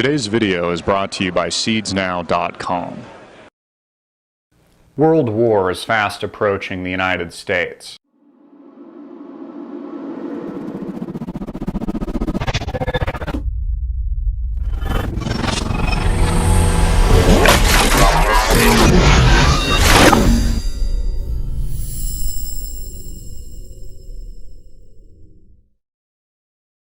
Today's video is brought to you by seedsnow.com. World War is fast approaching the United States.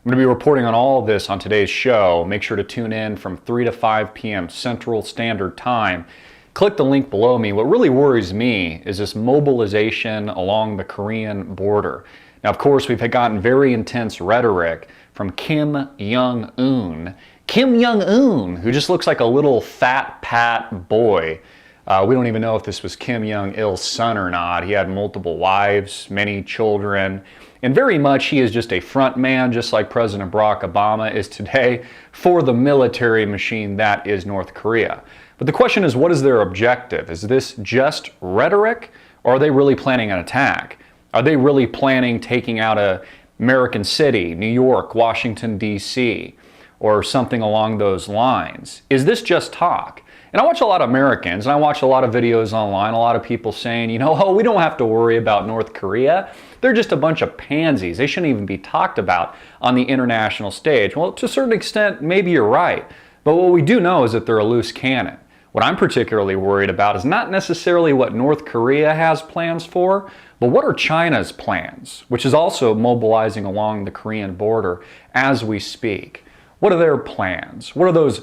I'm going to be reporting on all of this on today's show. Make sure to tune in from 3 to 5 p.m. Central Standard Time. Click the link below me. What really worries me is this mobilization along the Korean border. Now, of course, we've gotten very intense rhetoric from Kim Jong-un. Kim Jong-un, who just looks like a little fat pat boy. We don't even know if this was Kim Jong-il's son or not. He had multiple wives, many children. And very much he is just a front man, just like President Barack Obama is today, for the military machine that is North Korea. But the question is, what is their objective? Is this just rhetoric, or are they really planning an attack? Are they really planning taking out a American city, New York, Washington, D.C., or something along those lines? Is this just talk? And I watch a lot of Americans, and I watch a lot of videos online, a lot of people saying, you know, oh, we don't have to worry about North Korea. They're just a bunch of pansies. They shouldn't even be talked about on the international stage. Well, to a certain extent, maybe you're right. But what we do know is that they're a loose cannon. What I'm particularly worried about is not necessarily what North Korea has plans for, but what are China's plans, which is also mobilizing along the Korean border as we speak. What are their plans? What are those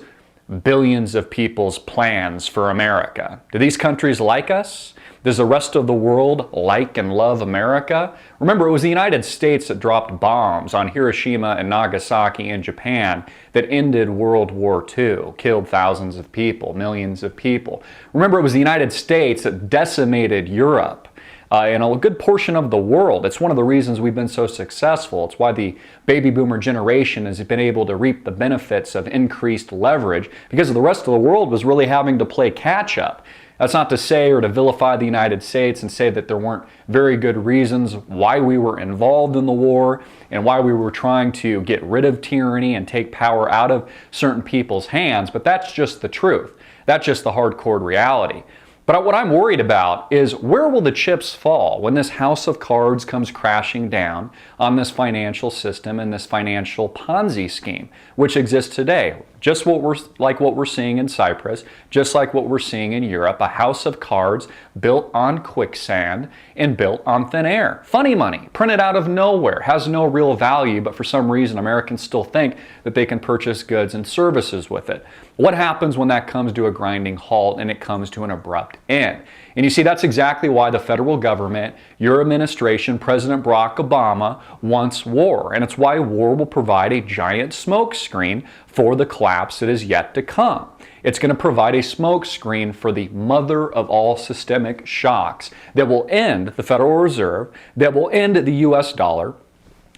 billions of people's plans for America? Do these countries like us? Does the rest of the world like and love America? Remember, it was the United States that dropped bombs on Hiroshima and Nagasaki in Japan that ended World War II, killed thousands of people, millions of people. Remember, it was the United States that decimated Europe and a good portion of the world. It's one of the reasons we've been so successful. It's why the baby boomer generation has been able to reap the benefits of increased leverage, because the rest of the world was really having to play catch up. That's not to say or to vilify the United States and say that there weren't very good reasons why we were involved in the war and why we were trying to get rid of tyranny and take power out of certain people's hands, but that's just the truth. That's just the hardcore reality. But what I'm worried about is, where will the chips fall when this house of cards comes crashing down on this financial system and this financial Ponzi scheme, which exists today? Just what we're seeing in Cyprus, just like what we're seeing in Europe, a house of cards built on quicksand and built on thin air. Funny money, printed out of nowhere, has no real value, but for some reason Americans still think that they can purchase goods and services with it. What happens when that comes to a grinding halt and it comes to an abrupt end? And you see, that's exactly why the federal government, your administration, President Barack Obama, wants war. And it's why war will provide a giant smoke screen for the collapse that is yet to come. It's going to provide a smoke screen for the mother of all systemic shocks that will end the Federal Reserve, that will end the US dollar,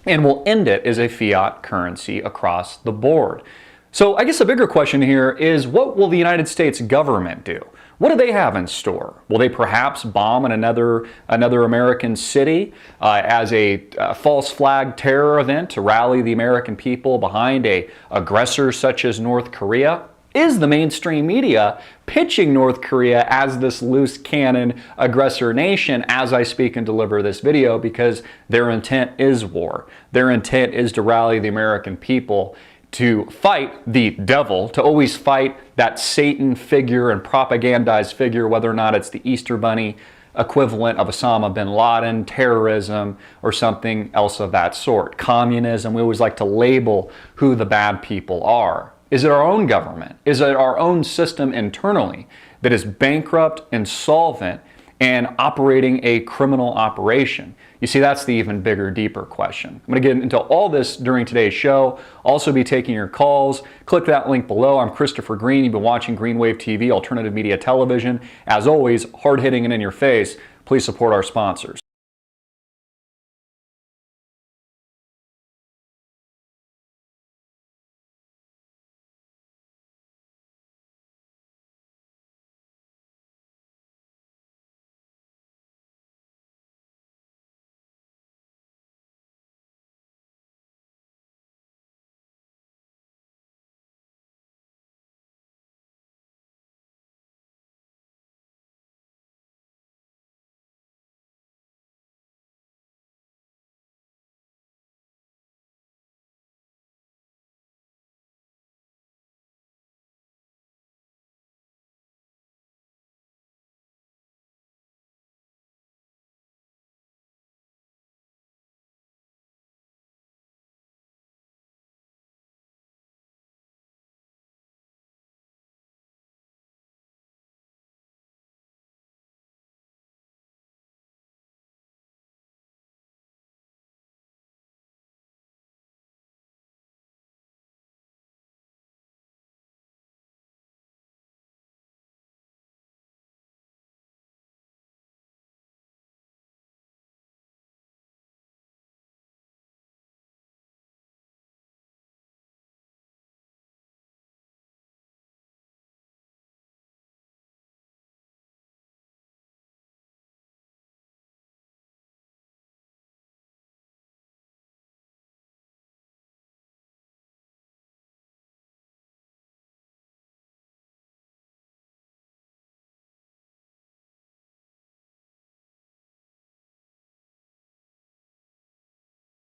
and will end it as a fiat currency across the board. So I guess a bigger question here is, what will the United States government do? What do they have in store? Will they perhaps bomb another American city as a false flag terror event to rally the American people behind an aggressor such as North Korea? Is the mainstream media pitching North Korea as this loose cannon aggressor nation as I speak and deliver this video, because their intent is war? Their intent is to rally the American people to fight the devil, to always fight that Satan figure and propagandized figure, whether or not it's the Easter Bunny equivalent of Osama bin Laden, terrorism, or something else of that sort. Communism, we always like to label who the bad people are. Is it our own government? Is it our own system internally that is bankrupt, insolvent, and operating a criminal operation? You see, that's the even bigger, deeper question. I'm going to get into all this during today's show. Also be taking your calls. Click that link below. I'm Christopher Green. You've been watching Greenwave TV, alternative media television. As always, hard-hitting and in your face. Please support our sponsors.